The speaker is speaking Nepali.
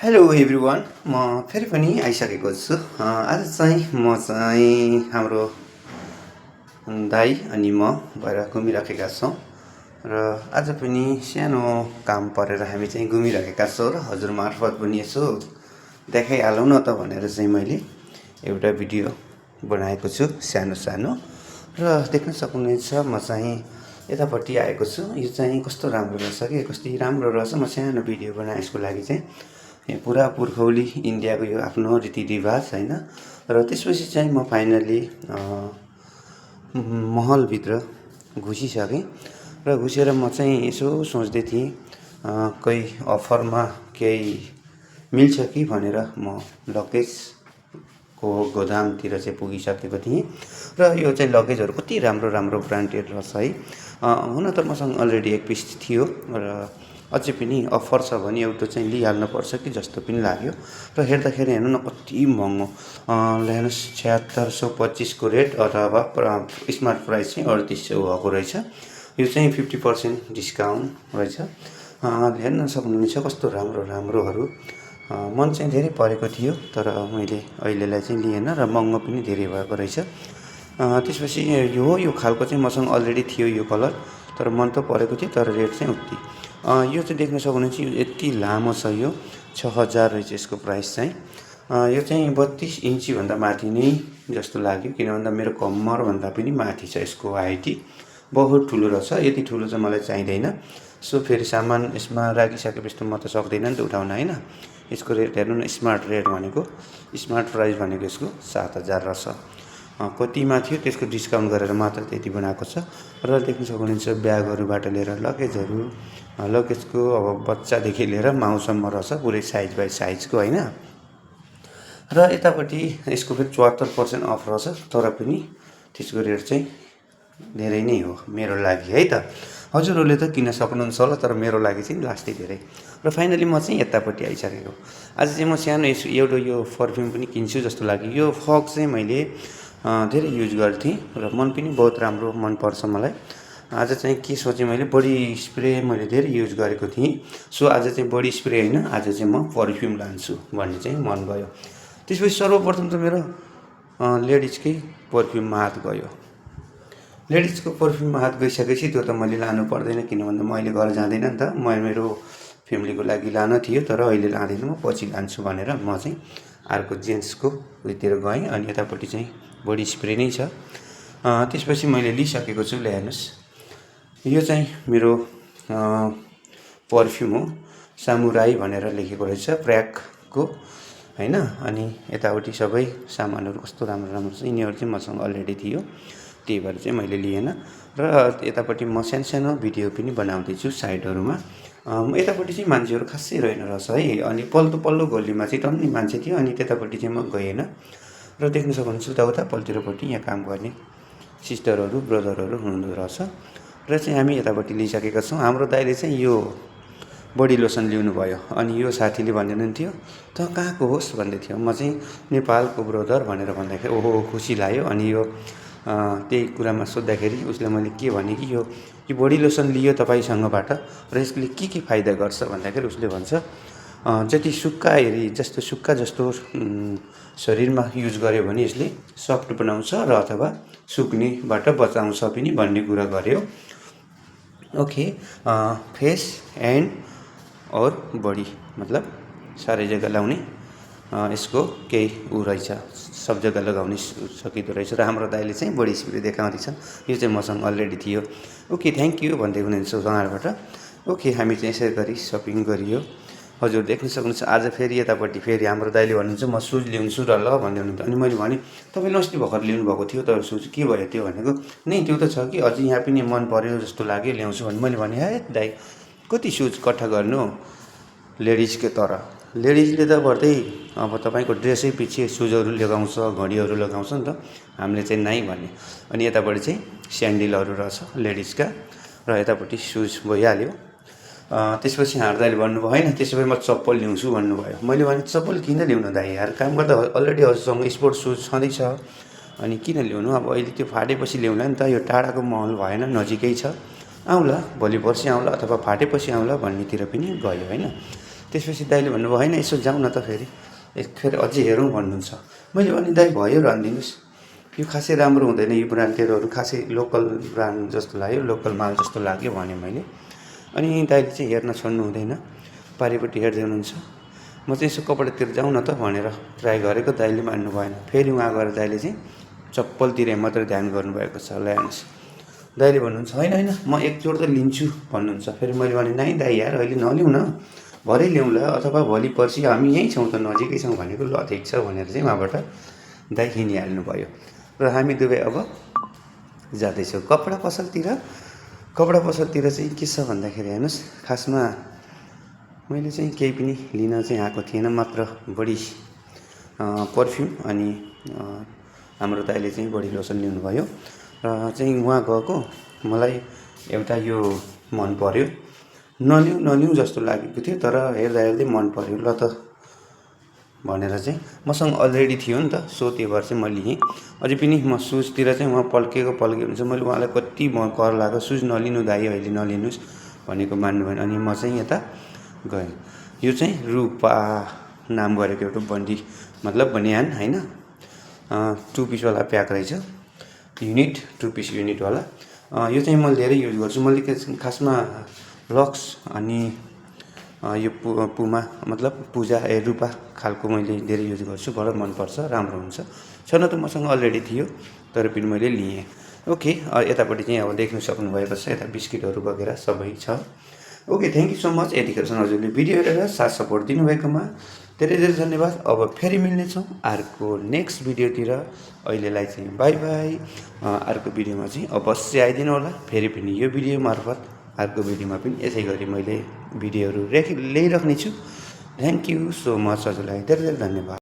हेलो एभ्रिवान म फेरि पनि आइसकेको छु आज चाहिँ म चाहिँ हाम्रो दाइ अनि म भएर घुमिराखेका छौँ र आज पनि सानो काम परेर हामी चाहिँ घुमिरहेका छौँ र हजुर मार्फत पनि यसो देखाइहालौँ न त भनेर चाहिँ मैले एउटा भिडियो बनाएको छु सानो सानो र देख्न सक्नुहुनेछ म चाहिँ यतापट्टि आएको छु। यो चाहिँ कस्तो राम्रो रहेछ कि कति राम्रो रहेछ। म सानो भिडियो बनाएँ यसको लागि चाहिँ पुरा पुर्खौली इन्डियाको यो आफ्नो रीतिरिवाज हैन। र त्यसपछि चाहिँ म फाइनली महलभित्र घुसिसकेँ र घुसेर म चाहिँ यसो सोच्दै थिएँ कोही अफरमा केही मिल्छ कि भनेर म लगेजको गोदामतिर चाहिँ पुगिसकेको थिएँ र यो चाहिँ लगेजहरू कति राम्रो राम्रो ब्रान्डेड रहेछ है। हुन त मसँग अलरेडी एक पिस थियो र अझै पनि अफर छ भने एउटा चाहिँ लिइहाल्नु पर्छ कि जस्तो पनि लाग्यो र हेर्दाखेरि हेर्नु न कति महँगो ल्यानुहोस् 7625 को रेट अथवा स्मार्ट प्राइस चाहिँ 3800 भएको रहेछ। यो चाहिँ 50% डिस्काउन्ट रहेछ। हेर्न सक्नुहुनेछ कस्तो राम्रो राम्रोहरू मन चाहिँ धेरै परेको थियो तर मैले अहिलेलाई चाहिँ लिएन र महँगो पनि धेरै भएको रहेछ। त्यसपछि यो खालको चाहिँ मसँग अलरेडी थियो यो कलर तर मन त परेको थियो तर रेट चाहिँ उति। यो चाहिँ देख्न सक्नुहुनेछ यो यति लामो छ। यो 6000 रहेछ यसको प्राइस चाहिँ। यो चाहिँ 32 इन्ची भन्दा माथि नै जस्तो लाग्यो किन भन्दा मेरो कम्मर भन्दा पनि माथि छ यसको हाइट बहुत ठुलो रहेछ। यति ठुलो चाहिँ मलाई चाहिँदैन। सो फेरि सामान यसमा राखिसकेपछि त म त सक्दैन नि त उठाउन हैन। यसको रेट हेर्नु न स्मार्ट रेट भनेको स्मार्ट प्राइस भनेको यसको 7000 रहेछ। कतिमा थियो त्यसको डिस्काउन्ट गरेर मात्र त्यति बनाएको छ। र देख्न सक्नुहुन्छ ब्यागहरूबाट लिएर लगेजको अब बच्चादेखि लिएर माउसम्म रहेछ पुरै साइज बाई साइजको हैन। र यतापट्टि यसको फेरि 74% अफ रहेछ तर पनि त्यसको रेट चाहिँ धेरै नै हो मेरो लागि है त। हजुरहरूले त किन्न सक्नुहुन्छ होला तर मेरो लागि चाहिँ लास्टै धेरै। र फाइनली म चाहिँ यतापट्टि आइसकेको। आज चाहिँ म सानो एउटा यो परफ्युम पनि किन्छु जस्तो लाग्यो। यो फग चाहिँ मैले धेरै युज गर्थेँ र मन पनि बहुत राम्रो मनपर्छ मलाई। आज चाहिँ के सोचेँ मैले बडी स्प्रे मैले धेरै युज गरेको थिएँ। सो आज चाहिँ बडी स्प्रे हैन आज चाहिँ म परफ्युम लान्छु भन्ने चाहिँ मन भयो। त्यसपछि सर्वप्रथम त मेरो लेडिजकै परफ्युममा हात गयो। लेडिजको परफ्युममा हात गइसकेपछि त्यो त मैले लानु पर्दैन किन भन्दा म अहिले घर जाँदैन नि त। म मेरो फ्यामिलीको लागि लान थियो तर अहिले लाँदैन म पछि लान्छु भनेर म चाहिँ अर्को जेन्ट्सको उयोतिर गएँ अनि यतापट्टि चाहिँ बडी स्प्रे नै छ। त्यसपछि मैले लिइसकेको छु। ल्याउनुहोस् यो चाहिँ मेरो परफ्युम हो सामुराई भनेर लेखेको रहेछ प्रयागको हैन। अनि यतापट्टि सबै सामानहरू कस्तो राम्रो राम्रो छ। यिनीहरू चाहिँ मसँग अलरेडी थियो त्यही भएर चाहिँ मैले लिएन। र यतापट्टि म सानो सानो भिडियो पनि बनाउँदैछु साइडहरूमा। यतापट्टि चाहिँ मान्छेहरू खासै रहेन रहेछ है। अनि पल्लो गल्लीमा चाहिँ टन्नै मान्छे थियो अनि त्यतापट्टि चाहिँ म गएन। र देख्न सक्नुहुन्छ उता पल्लोतिरपट्टि यहाँ काम गर्ने सिस्टरहरू ब्रदरहरू हुनुहुँदो रहेछ। र चाहिँ हामी यतापट्टि लिइसकेका छौँ। हाम्रो दाइले चाहिँ यो बडी लोसन ल्याउनु भयो अनि यो साथीले भन्नुहुन्थ्यो त कहाँको होस् भन्दै थियो। म चाहिँ नेपालको ब्रदर भनेर भन्दाखेरि ओहो खुसी लाग्यो। अनि यो त्यही कुरामा सोद्धाखेरि उसले मैले के भने कि यो बडी लोसन लियो तपाईँसँगबाट र यसले के फाइदा गर्छ भन्दाखेरि उसले भन्छ जति सुक्खा जस्तो शरीरमा युज गर्यो भने यसले सफ्ट बनाउँछ र अथवा सुक्नेबाट बचाउँछ पनि भन्ने कुरा गर्यो। ओके फेस एन्ड और बडी मतलब सारै जग्गा लाउने यसको केही रहेछ सब जग्गा लगाउने सकिँदो रहेछ। र हाम्रो दाइले चाहिँ बडी स्प्रे देखाउँदैछ। यो चाहिँ मसँग अलरेडी थियो। ओके थ्याङ्क यू भन्दै हुनुहुन्छ उहाँबाट। ओके हामी चाहिँ यसै गरी सपिङ गरियो। हजुर देख्न सक्नुहुन्छ आज फेरि यतापट्टि फेरि हाम्रो दाइले भन्नुहुन्छ म सुज ल्याउँछु र ल भन्दै हुनुहुन्थ्यो। अनि मैले भने तपाईँले अस्ति भर्खर ल्याउनु भएको थियो तर सुज के भयो त्यो भनेको नै त्यो त छ कि अझै यहाँ पनि मन पर्यो जस्तो लाग्यो ल्याउँछु भने मैले भने हे दाइ कति सुज कट्ठा गर्नु लेडिजकै तर लेडिजले त बढ्दै अब तपाईँको ड्रेसै पछि सुजहरू लगाउँछ घडीहरू लगाउँछ नि त हामीले चाहिँ नाइ भन्ने। अनि यतापट्टि चाहिँ स्यान्डलहरू रहेछ लेडिजका र यतापट्टि सुज भइहाल्यो। त्यसपछि हाम्रो दाइले भन्नुभयो होइन त्यसो भए म चप्पल ल्याउँछु भन्नुभयो। मैले भने चप्पल किन ल्याउनु दाइ यार काम गर्दा अलरेडी हजुरसँग स्पोर्ट्स सुज छँदैछ अनि किन ल्याउनु अब अहिले त्यो फाटेपछि ल्याउला नि त। यो टाढाको महल भएन नजिकै छ आउँला भोलि पर्सि आउँला अथवा फाटेपछि आउँला भन्नेतिर पनि गयो हैन। त्यसपछि दाइले भन्नुभयो होइन यसो जाउँ न त फेरि फेरि अझै हेरौँ भन्नुहुन्छ। मैले भने दाइ भयो भनिदिनुहोस्, यो खासै राम्रो हुँदैन, यो ब्रान्डेडहरू खासै लोकल ब्रान्ड जस्तो लाग्यो, लोकल माल जस्तो लाग्यो भने मैले। अनि दाइले चाहिँ हेर्न छोड्नु हुँदैन, पारिपट्टि हेर्दै हुनुहुन्छ। म चाहिँ यसो कपडातिर जाउँ न त भनेर ट्राई गरेको, दाइले मान्नु भएन। फेरि उहाँ गएर दाइले चाहिँ चप्पलतिर मात्र ध्यान गर्नुभएको छ। ल्यान्स दाइले भन्नुहुन्छ होइन होइन म एकजोड त लिन्छु भन्नुहुन्छ। फेरि मैले भने नाइ दाइ यार अहिले नलिउँ न, भरे ल्याउँला, अथवा भोलि पर्सि हामी यहीँ छौँ त, नजिकै छौँ भनेको। ल ठिक छ भनेर चाहिँ उहाँबाट दाइ किनिहाल्नु भयो र हामी दुवै अब जाँदैछौँ कपडा पसलतिर। कपडा पसलतिर चाहिँ के छ भन्दाखेरि हेर्नुहोस्, खासमा मैले चाहिँ केही पनि लिन चाहिँ आएको थिएन, मात्र बडी पर्फ्युम अनि हाम्रो दाइले चाहिँ बडी लोसन लिनुभयो र चाहिँ उहाँ गएको मलाई एउटा यो मन पर्यो, नलिउँ जस्तो लागेको थियो, तर हेर्दा हेर्दै मन पर्यो। ल त भनेर चाहिँ मसँग अलरेडी थियो नि त, सो त्यो भएर चाहिँ म लिएँ। अझै पनि म सुजतिर चाहिँ उहाँ पल्केको हुन्छ। मैले उहाँलाई कति कर लाग्यो, सुज नलिनु दाइ अहिले नलिनुहोस् भनेको मान्नु भएन। अनि म चाहिँ यता गएँ। यो चाहिँ रूपा नाम गरेको एउटा बन्डी मतलब बनियान होइन, 2 पिसवाला प्याक रहेछ, युनिट 2 पिस युनिटवाला। यो चाहिँ मैले धेरै युज गर्छु। मैले खासमा लक्स अनि यो पुमा मतलब पूजा रूपा खालको मैले धेरै युज गर्छु, बडो मनपर्छ, राम्रो हुन्छ। छन त मसँग अलरेडी थियो तर पनि मैले लिएँ। ओके, यतापट्टि चाहिँ अब देख्न सक्नुभएको छ, यता बिस्किटहरू वगेरा सबै छ। Okay, thank you so much यतिखेरसम्म हजुरले भिडियो हेरेर साथ सपोर्ट दिनुभएकोमा धेरै धेरै धन्यवाद। अब फेरि मिल्नेछौँ अर्को नेक्स्ट भिडियोतिर। अहिलेलाई चाहिँ बाई बाई। अर्को भिडियोमा चाहिँ अवश्य आइदिनु होला। फेरि पनि यो भिडियो मार्फत अर्को भिडियोमा पनि यसै गरी मैले भिडियोहरू ल्याइराख्नेछु। थ्याङ्क यू सो मच, हजुरलाई धेरै धेरै धन्यवाद।